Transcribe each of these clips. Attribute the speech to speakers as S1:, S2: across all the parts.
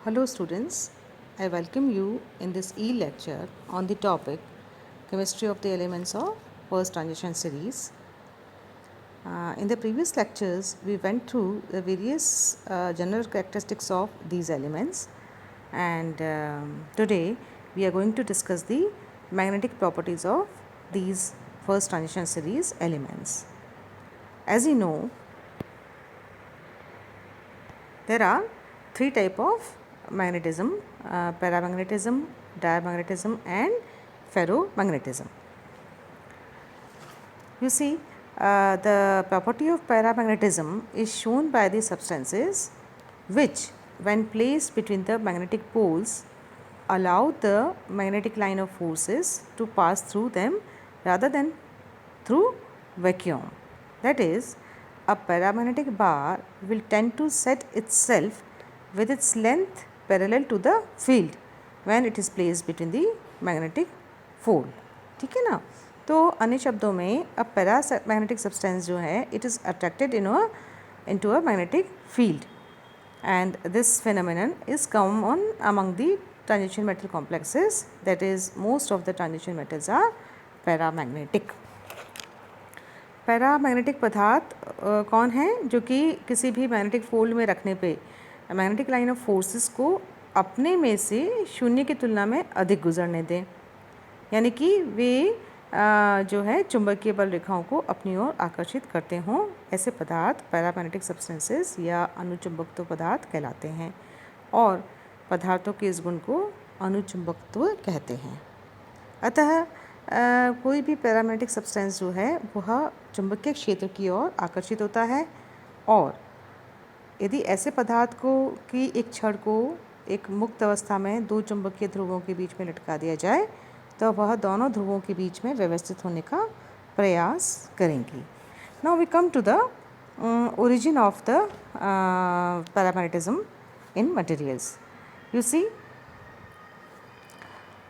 S1: Hello students, I welcome you in this e-lecture on the topic Chemistry of the Elements of First Transition Series. In the previous lectures, we went through the various general characteristics of these elements, and today we are going to discuss the magnetic properties of these first transition series elements. As you know, there are three type of magnetism: paramagnetism, diamagnetism, and ferromagnetism. You see, the property of paramagnetism is shown by the substances which, when placed between the magnetic poles, allow the magnetic line of forces to pass through them rather than through vacuum. That is, a paramagnetic bar will tend to set itself with its length parallel to the field when it is placed between the magnetic pole. ठीक है ना. तो अन्य शब्दों में a paramagnetic substance जो है it is attracted into a magnetic field, and this phenomenon is common among the transition metal complexes. That is, most of the transition metals are paramagnetic. Paramagnetic पदार्थ कौन है जो कि किसी भी मैग्नेटिक फोल्ड में रखने पे मैग्नेटिक लाइन ऑफ फोर्सेस को अपने में से शून्य की तुलना में अधिक गुजरने दें, यानी कि वे जो है चुंबकीय बल रेखाओं को अपनी ओर आकर्षित करते हों. ऐसे पदार्थ पैरामैग्नेटिक सब्सटेंसेस या अनुचुंबकत्व पदार्थ कहलाते हैं और पदार्थों के इस गुण को अनुचुंबकत्व कहते हैं. अतः कोई भी पैरामैग्नेटिक सब्सटेंस जो है वह चुंबकीय क्षेत्र की ओर आकर्षित होता है, और यदि ऐसे पदार्थ को की एक छड़ को एक मुक्त अवस्था में दो चुंबकीय ध्रुवों के बीच में लटका दिया जाए तो वह दोनों ध्रुवों के बीच में व्यवस्थित होने का प्रयास करेंगी. Now we come to the origin of the paramagnetism in materials. You see,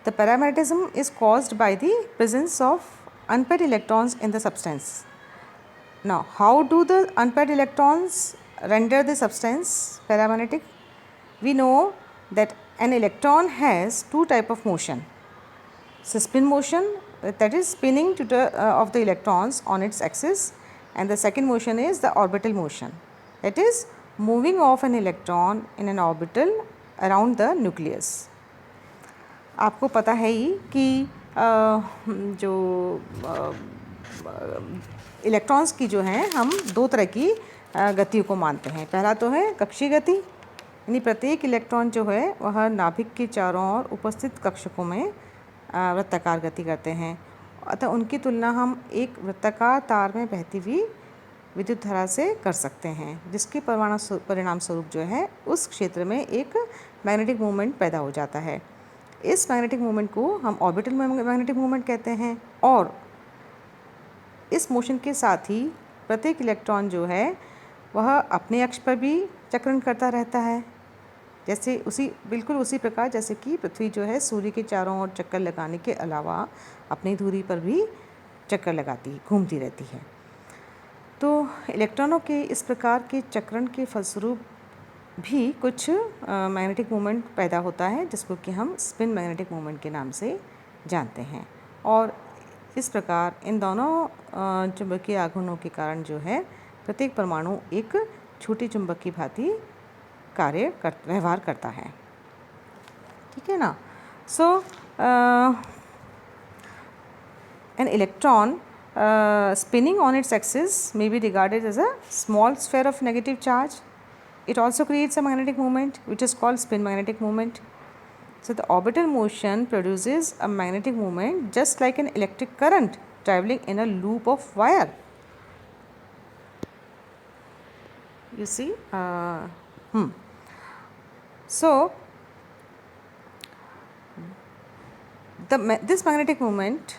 S1: the paramagnetism is caused by the presence of unpaired electrons in the substance. Now, how do the unpaired electrons render the substance paramagnetic? We know that an electron has two type of motion. So, spin motion, that is spinning to of the electrons on its axis, and the second motion is the orbital motion, that is moving of an electron in an orbital around the nucleus. आपको पता है ही कि जो electrons की जो हैं हम दो तरह की गतियों को मानते हैं. पहला तो है कक्षीय गति, यानी प्रत्येक इलेक्ट्रॉन जो है वह नाभिक के चारों ओर उपस्थित कक्षकों में वृत्ताकार गति करते हैं. अतः उनकी तुलना हम एक वृत्ताकार तार में बहती हुई विद्युत धारा से कर सकते हैं, जिसके परिणाम स्वरूप जो है उस क्षेत्र में एक मैग्नेटिक मूवमेंट पैदा हो जाता है. इस मैग्नेटिक मूवमेंट को हम ऑर्बिटल मैग्नेटिक मूवमेंट कहते हैं, और इस मोशन के साथ ही प्रत्येक इलेक्ट्रॉन जो है वह अपने अक्ष पर भी चक्रण करता रहता है, जैसे बिल्कुल उसी प्रकार जैसे कि पृथ्वी जो है सूर्य के चारों ओर चक्कर लगाने के अलावा अपनी धुरी पर भी चक्कर लगाती घूमती रहती है. तो इलेक्ट्रॉनों के इस प्रकार के चक्रण के फलस्वरूप भी कुछ मैग्नेटिक मूवमेंट पैदा होता है, जिसको कि हम स्पिन मैग्नेटिक मूवमेंट के नाम से जानते हैं. और इस प्रकार इन दोनों चुंबकीय आघूर्णों के कारण जो है प्रत्येक परमाणु एक छोटी चुंबक की भांति व्यवहार करता है. ठीक है ना. So an electron spinning on its axis may be regarded as a small sphere of negative charge. It also creates a magnetic moment which is called spin magnetic moment. So, the orbital motion produces a magnetic moment just like an electric current traveling in a loop of wire. You see, so this magnetic moment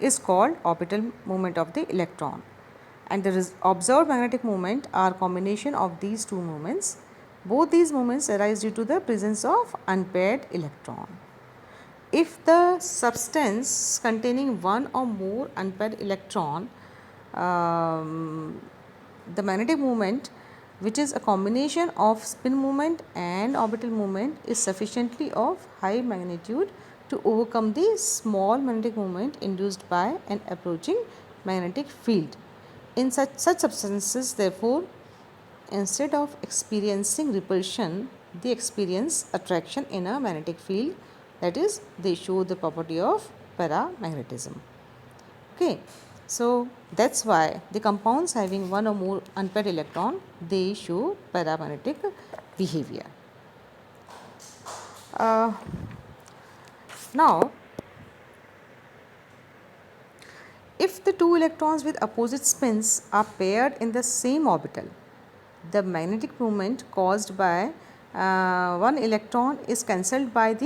S1: is called orbital movement of the electron, and the observed magnetic moment are combination of these two movements. Both these movements arise due to the presence of unpaired electron. If the substance containing one or more unpaired electron, the magnetic moment which is a combination of spin moment and orbital moment, is sufficiently of high magnitude to overcome the small magnetic moment induced by an approaching magnetic field. In such substances, therefore, instead of experiencing repulsion, they experience attraction in a magnetic field, that is, they show the property of paramagnetism. Okay, so that's why the compounds having one or more unpaired electron, they show paramagnetic behavior. Now, if the two electrons with opposite spins are paired in the same orbital, the magnetic moment caused by one electron is cancelled by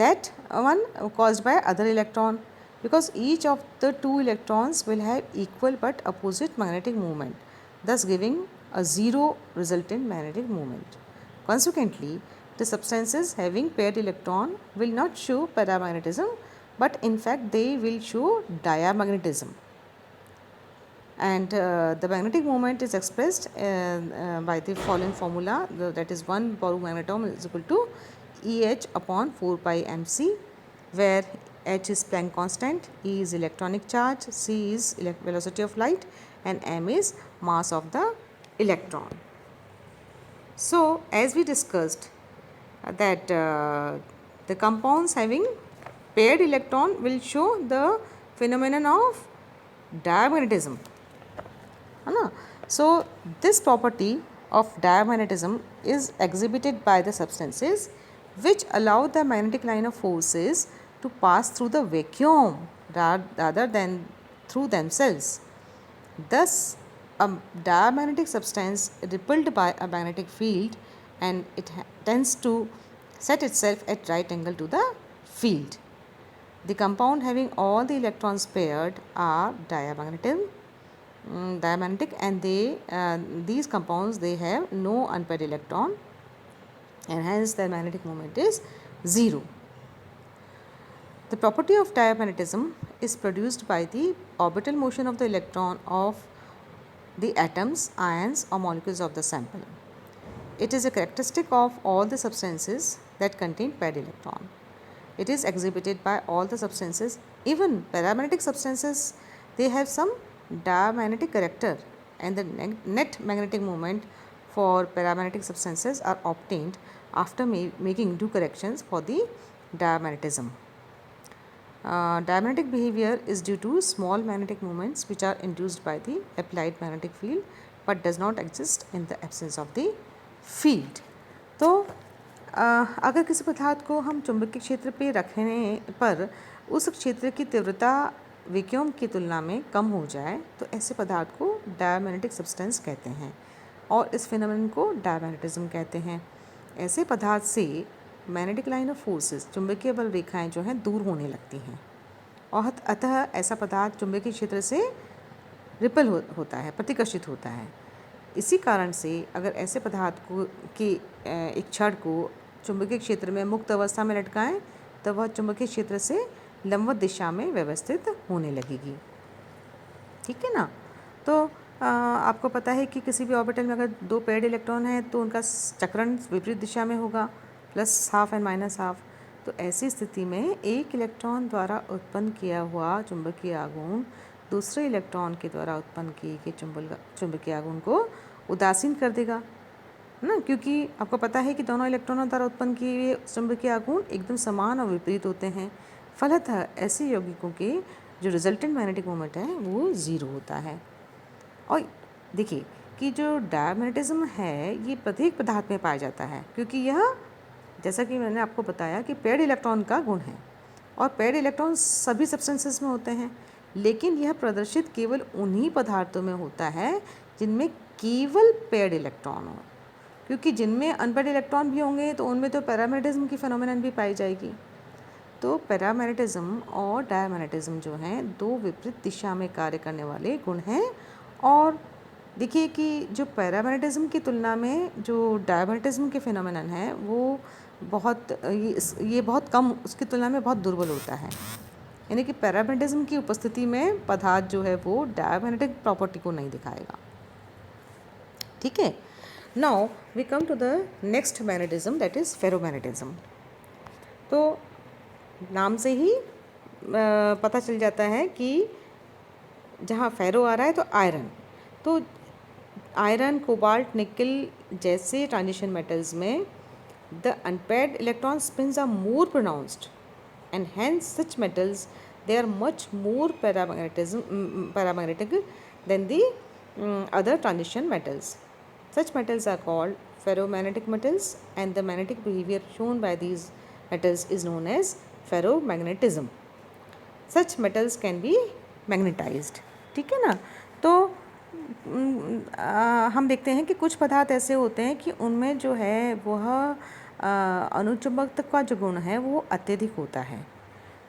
S1: that one caused by other electron, because each of the two electrons will have equal but opposite magnetic moment, thus giving a zero resultant magnetic moment. Consequently, the substances having paired electron will not show paramagnetism, but in fact they will show diamagnetism. And the magnetic moment is expressed by the following formula, that is 1 Born magneton is equal to Eh upon 4 pi mc, where H is Planck constant, E is electronic charge, C is velocity of light, and m is mass of the electron. So, as we discussed that the compounds having paired electron will show the phenomenon of diamagnetism. So, this property of diamagnetism is exhibited by the substances which allow the magnetic line of forces to pass through the vacuum rather than through themselves. Thus, a diamagnetic substance repelled by a magnetic field, and it tends to set itself at right angle to the field. The compound having all the electrons paired are diamagnetic, and these compounds, they have no unpaired electron, and hence their magnetic moment is zero. The property of diamagnetism is produced by the orbital motion of the electron of the atoms, ions or molecules of the sample. It is a characteristic of all the substances that contain paired electron. It is exhibited by all the substances, even paramagnetic substances, they have some diamagnetic character, and the net magnetic moment for paramagnetic substances are obtained after making due corrections for the diamagnetism. Diamagnetic behavior is due to small magnetic moments which are induced by the applied magnetic field but does not exist in the absence of the field. तो अगर किसी पदार्थ को हम चुंबकीय क्षेत्र पे रखने पर उस क्षेत्र की तीव्रता वैक्यूम की तुलना में कम हो जाए तो ऐसे पदार्थ को डायमैग्नेटिक सब्सटेंस कहते हैं और इस फिनोमेनन को डायमैग्नेटिज्म कहते हैं। ऐसे पदार्थ से मैग्नेटिक लाइन ऑफ फोर्सेस, चुंबकीय बल रेखाएं जो हैं दूर होने लगती हैं और अतः ऐसा पदार्थ चुंबकीय क्षेत्र से रिपल होता है, प्रतिकर्षित होता है। इसी कारण से अगर ऐसे पदार्थ को की एक छड़ को चुंबकीय क्षेत्र में मुक्त अवस्था में लटकाएं तो वह चुंबकीय क्षेत्र से लंबवत दिशा में व्यवस्थित होने लगेगी। ठीक है ना। तो आपको पता है कि किसी भी ऑर्बिटल में अगर दो पेयर्ड इलेक्ट्रॉन हैं तो उनका चक्रण विपरीत दिशा में होगा, plus half and minus half. तो ऐसी स्थिति में एक इलेक्ट्रॉन द्वारा उत्पन्न किया हुआ चुंबकीय आघूर्ण दूसरे इलेक्ट्रॉन के द्वारा उत्पन्न किए गए चुंबकीय आघूर्ण को उदासीन कर देगा ना, क्योंकि आपको पता है कि दोनों इलेक्ट्रॉनों द्वारा उत्पन्न किए हुए चुंबकीय आघूर्ण एकदम समान और विपरीत होते हैं। फलतः ऐसे यौगिकों के जो रिजल्टेंट मैग्नेटिक मोमेंट है वो ज़ीरो होता है। और देखिए कि जो डायमैग्नेटिज्म है ये प्रत्येक पदार्थ में पाया जाता है, क्योंकि यह जैसा कि मैंने आपको बताया कि पेयर्ड इलेक्ट्रॉन का गुण है और पेयर्ड इलेक्ट्रॉन सभी सब्सटेंसेस में होते हैं, लेकिन यह प्रदर्शित केवल उन्हीं पदार्थों में होता है जिनमें केवल पेयर्ड इलेक्ट्रॉन हो, क्योंकि जिनमें अनपेयर्ड इलेक्ट्रॉन भी होंगे तो उनमें तो पैरामैग्नेटिज्म की फेनोमेनन भी पाई जाएगी। तो पैरामैग्नेटिज्म और डायमैग्नेटिज्म जो हैं दो विपरीत दिशा में कार्य करने वाले गुण हैं। और देखिए कि जो पैरामैग्नेटिज्म की तुलना में जो डायमैग्नेटिज्म के फेनोमेनन है वो ये बहुत कम, उसकी तुलना में बहुत दुर्बल होता है। यानी कि पैरामैग्नेटिज्म की उपस्थिति में पदार्थ जो है वो डायमैग्नेटिक प्रॉपर्टी को नहीं दिखाएगा। ठीक है. Now we come to the next magnetism, that is ferromagnetism. तो नाम से ही पता चल जाता है कि जहाँ फेरो आ रहा है तो आयरन, तो आयरन, कोबाल्ट, निकल जैसे ट्रांजिशन मेटल्स में the unpaired electron spins are more pronounced and hence such metals they are much more paramagnetic than the other transition metals. Such metals are called ferromagnetic metals and the magnetic behavior shown by these metals is known as ferromagnetism. Such metals can be magnetized. ठीक है ना. तो हम देखते हैं कि कुछ पदार्थ ऐसे होते हैं कि उनमें जो है वह अनुचुंबकत्व का जो गुण है वो अत्यधिक होता है.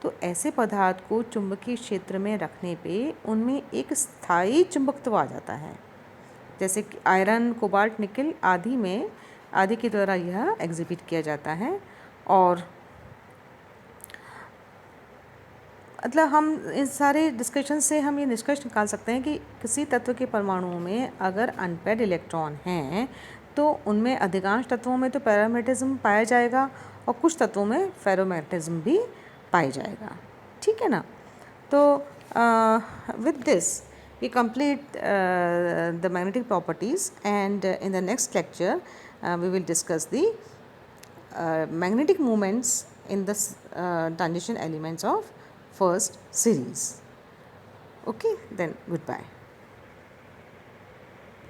S1: तो ऐसे पदार्थ को चुंबकीय क्षेत्र में रखने पे उनमें एक स्थायी चुंबकत्व आ जाता है. जैसे कि आयरन, कोबाल्ट, निकल आदि के द्वारा यह एग्जिबिट किया जाता है. और मतलब हम इस सारे डिस्कशन से हम ये निष्कर्ष निकाल सकते हैं कि किसी तत्व के परमाणुओं में अगर अनपेयर्ड इलेक्ट्रॉन हैं तो उनमें अधिकांश तत्वों में तो पैरामैग्नेटिज्म पाया जाएगा और कुछ तत्वों में फेरोमैग्नेटिज्म भी पाया जाएगा. ठीक है ना. तो with this we complete the magnetic properties and in the next lecture we will discuss the magnetic moments in the transition elements of first series. Okay, then goodbye.